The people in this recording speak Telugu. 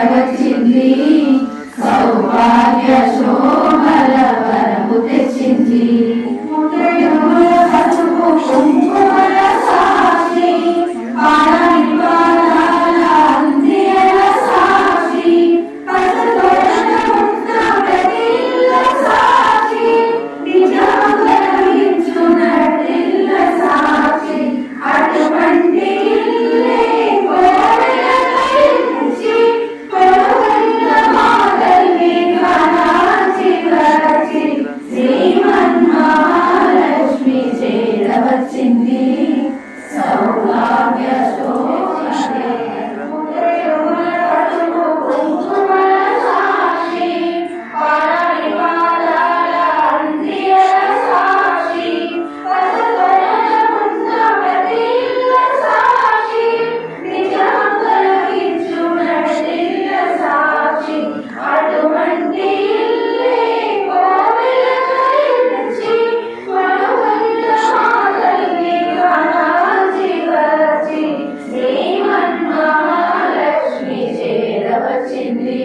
చేరవచ్చింది, సౌభాగ్య శోభల వరము తెచ్చింది. పసుపు కుంకుమల సాక్షి, పారాని పాదాల అందియల సాక్షి, పసతోరణ ముద్ద ప్రతిల్ల సాక్షి, నిజముగా నిల్చున్నట్టిల్ల సాక్షి, అటువంటి ఇల్లే కోవెలకరించి కొలువైన మాతల్ని కాచి వచ్చి శ్రీమన్మహాలక్ష్మి చేరవచ్చింది, సౌభాగ్య శోభలే. పసుపు కుంకుమల సాక్షి, పారాని పాదాల అందియల సాక్షి, పసతోరణ ముద్ద ప్రతిల్ల సాక్షి, నిజముగా నిల్చున్నట్టిల్ల సాక్షి, అటువంటి ఇల్లే కోవెలకరించి కొలువైన మాతల్ని కాచి వచ్చి శ్రీమన్మహాలక్ష్మి చేరవచ్చింది.